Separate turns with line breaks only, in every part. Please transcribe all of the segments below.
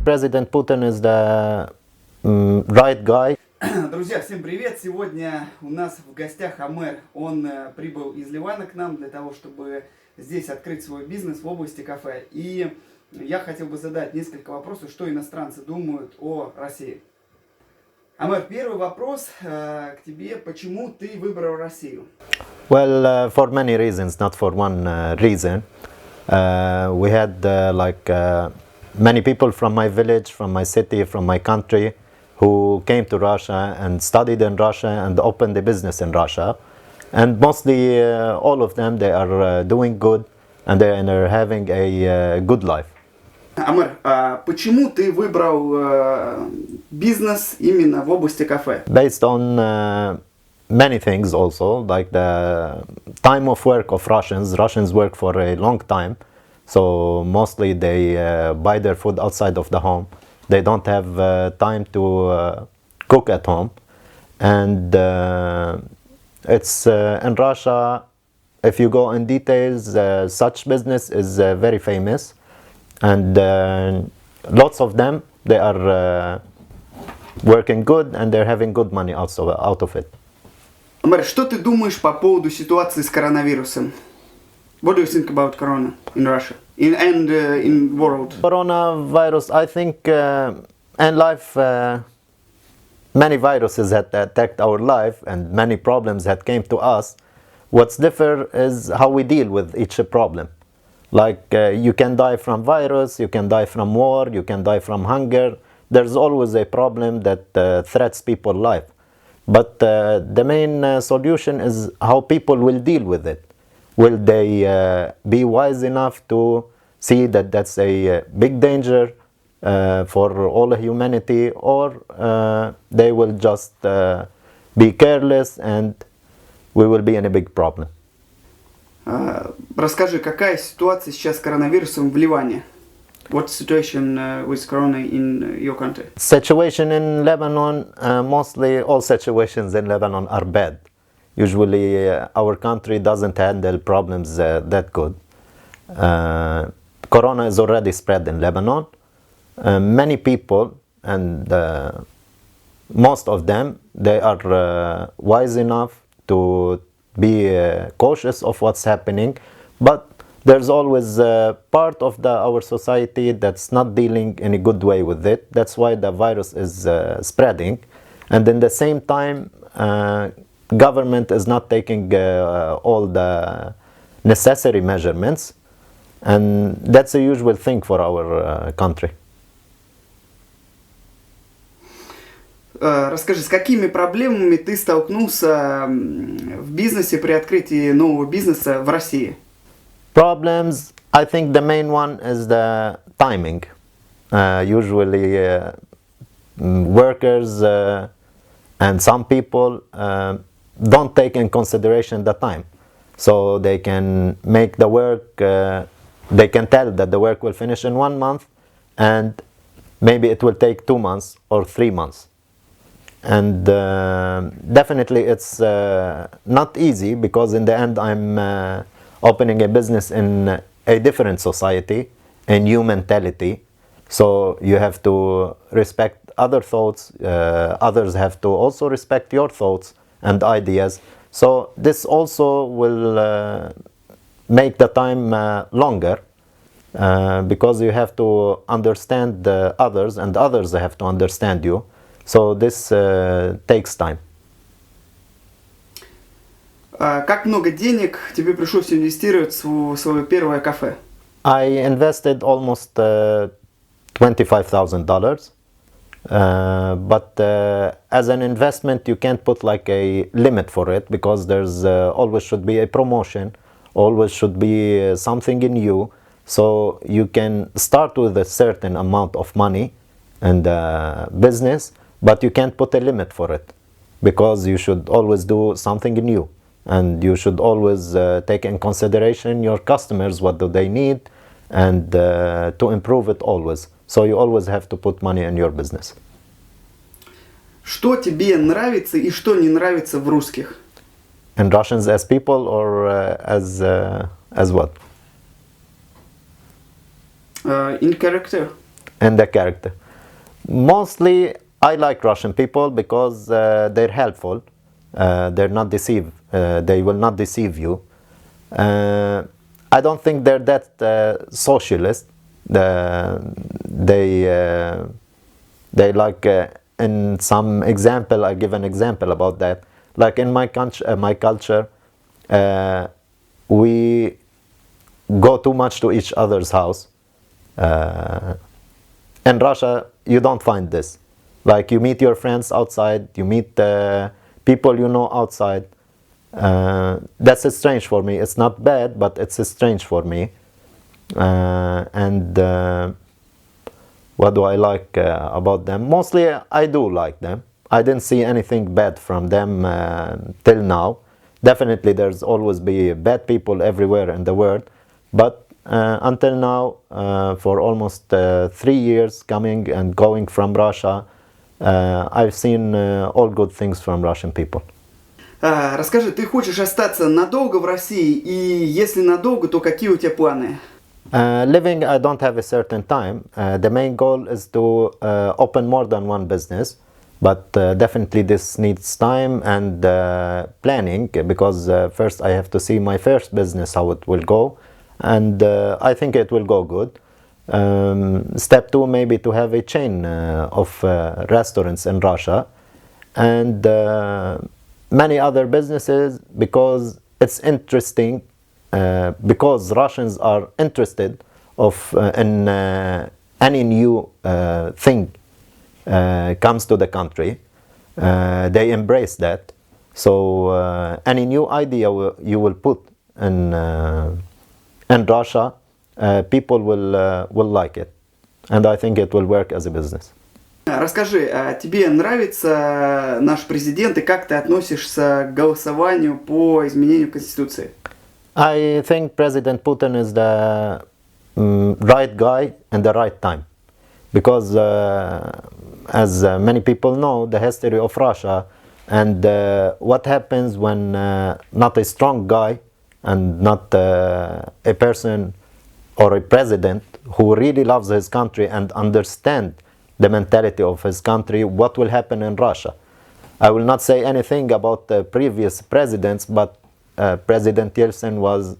President Putin is the right guy.
Друзья, всем привет! Сегодня у нас в гостях Амер. Он прибыл из Ливана к нам для того, чтобы здесь открыть свой бизнес в области кафе. И я хотел бы задать несколько вопросов, что иностранцы думают о России. Амер, первый вопрос к тебе. Почему ты выбрал Россию?
Well, for many reasons, not for one reason. We had many people from my village, from my city, from my country who came to Russia and studied in Russia and opened a business in Russia. And mostly all of them, they are doing good and they are having a good life.
Амер, почему ты выбрал бизнес именно в области кафе?
Based on many things also, like the time of work of Russians. Russians work for a long time, so mostly they buy their food outside of the home. They don't have time to cook at home, and it's in Russia, if you go in details, such business is very famous, and lots of them, they are working good and they're having good money also out of it.
Амер, что ты думаешь по поводу ситуации с коронавирусом? What do you think about corona in Russia and in world?
Coronavirus, I think in life many viruses had attacked our life and many problems had came to us. What's different is how we deal with each problem. Like you can die from virus, you can die from war, you can die from hunger. There's always a problem that threats people's life. But the main solution is how people will deal with it. Will they be wise enough to see that that's a big danger for all humanity, or they will just be careless and we will be in a big problem?
Расскажи, какая ситуация сейчас с коронавирусом в Ливане? What's the situation with corona in your country?
Situation in Lebanon, mostly all situations in Lebanon are bad. Usually our country doesn't handle problems that good. Corona is already spread in Lebanon. Many people, and most of them, they are wise enough to be cautious of what's happening, but there's always part of our society that's not dealing in a good way with it. That's why the virus is spreading. And in the same time, government is not taking all the necessary measurements. And that's a usual thing for our country.
Расскажи, с какими проблемами ты столкнулся в бизнесе при открытии нового бизнеса в России?
Problems, I think the main one is the timing. Usually workers and some people don't take in consideration the time. So they can make the work, they can tell that the work will finish in 1 month and maybe it will take 2 months or 3 months. And definitely it's not easy, because in the end I'm opening a business in a different society, a new mentality. So you have to respect other thoughts, others have to also respect your thoughts and ideas. So this also will make the time longer, because you have to understand the others and others have to understand you. So this takes time.
Как много денег тебе пришлось инвестировать в свое первое кафе?
I invested almost $25,000. But as an investment, you can't put like a limit for it, because there's always should be a promotion, always should be something in you. So you can start with a certain amount of money in the business, but you can't put a limit for it, because you should always do something new. And you should always take in consideration your customers, what do they need, and to improve it always. So you always have to put money in your business.
Что тебе нравится и что не нравится в русских?
In Russians as people, or as what?
In character.
and the character. Mostly, I like Russian people because they're helpful. They're not deceive. They will not deceive you. I don't think they're that socialist. They like in some example. I give an example about that. Like in my culture, we go too much to each other's house. In Russia, you don't find this. Like you meet your friends outside, you meet people you know outside. That's strange for me. It's not bad, but it's strange for me. And what do I like about them? Mostly, I do like them. I didn't see anything bad from them till now. Definitely, there's always be bad people everywhere in the world, but until now, for almost 3 years coming and going from Russia, I've seen all good things from Russian people.
Расскажи, ты хочешь остаться надолго в России, и если надолго, то какие у тебя планы?
Living, I don't have a certain time. The main goal is to open more than one business, but definitely this needs time and planning, because first I have to see my first business, how it will go, and I think it will go good. Step 2, maybe to have a chain of restaurants in Russia, and many other businesses, because it's interesting, because Russians are interested in any new thing comes to the country. They embrace that. So any new idea you will put in Russia, people will like it, and I think it will work as a business.
Расскажи, тебе нравится наш президент и как ты относишься к голосованию по изменению Конституции?
I think President Putin is the right guy and the right time, because as many people know, the history of Russia and what happens when not a strong guy and not a person or a president who really loves his country and understands the mentality of his country, what will happen in Russia. I will not say anything about the previous presidents, but President Yeltsin was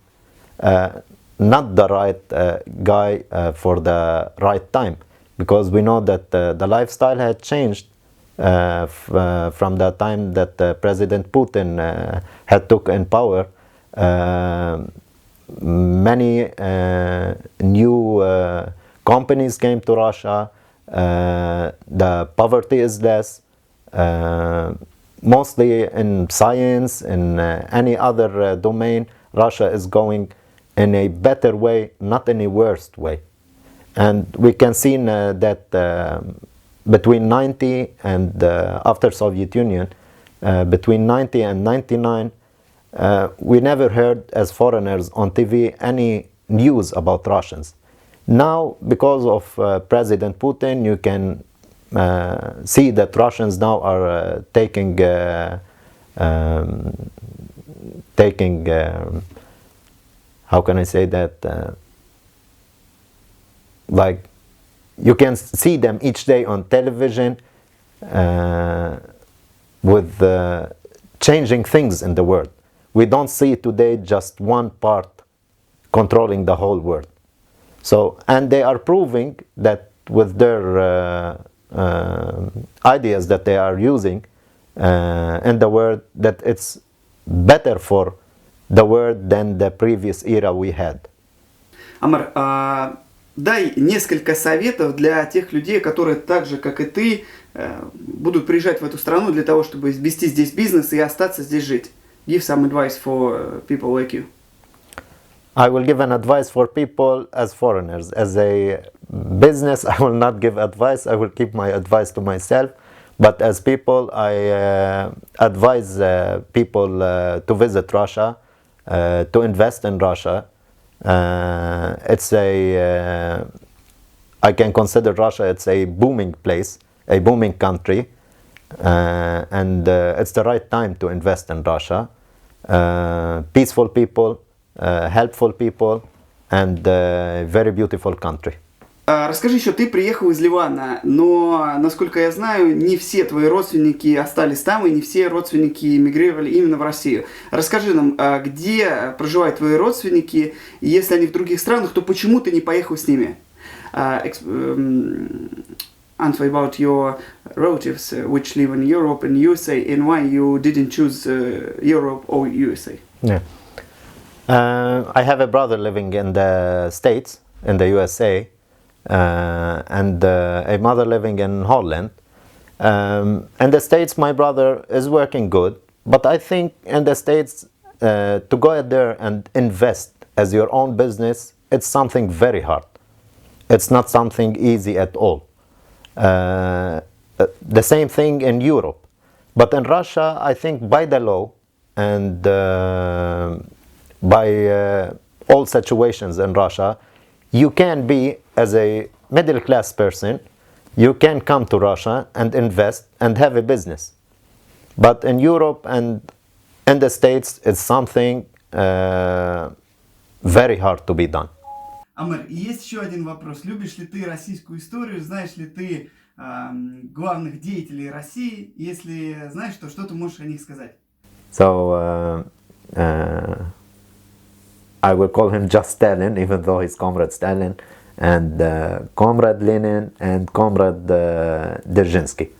not the right guy for the right time, because we know that the lifestyle had changed from the time that President Putin had took in power. Many new companies came to Russia. The poverty is less, mostly in science, in any other domain. Russia is going in a better way, not in a worse way. And we can see that between 90 and after Soviet Union, between 90 and 99, we never heard as foreigners on TV any news about Russians. Now, because of President Putin, you can see that Russians now are taking how can I say that? Like, you can see them each day on television with changing things in the world. We don't see today just one part controlling the whole world. So, and they are proving that with their ideas that they are using in the world, that it's better for the world than the previous era we had.
Амар, дай несколько советов для тех людей, которые так же, как и ты, будут приезжать в эту страну для того, чтобы вести здесь бизнес и остаться здесь жить. Give some advice for people like you.
I will give an advice for people as foreigners. As a business, I will not give advice. I will keep my advice to myself. But as people, I advise people to visit Russia, to invest in Russia. It's a, I can consider Russia, it's a booming place, a booming country. And it's the right time to invest in Russia. Peaceful people, helpful people, and very beautiful country.
Расскажи еще, ты приехал из Ливана, но, насколько я знаю, не все твои родственники остались там, и не все родственники эмигрировали именно в Россию. Расскажи нам, где проживают твои родственники, и если они в других странах, то почему ты не поехал с ними? Answer about your relatives which live in Europe and USA, and why you didn't choose Europe or USA.
Yeah. I have a brother living in the States, in the USA, and a mother living in Holland. In the States, my brother is working good, but I think in the States, to go out there and invest as your own business, it's something very hard. It's not something easy at all. The same thing in Europe. But in Russia, I think by the law and by all situations in Russia, you can be, as a middle class person, you can come to Russia and invest and have a business. But in Europe and in the States, it's something very hard to be done.
Амер, и есть еще один вопрос. Любишь ли ты российскую историю? Знаешь ли ты главных деятелей России? Если знаешь, то что ты можешь о них сказать?
So I will call him just Stalin, even though he's Comrade Stalin, and Comrade Lenin and Comrade Dzerzhinsky.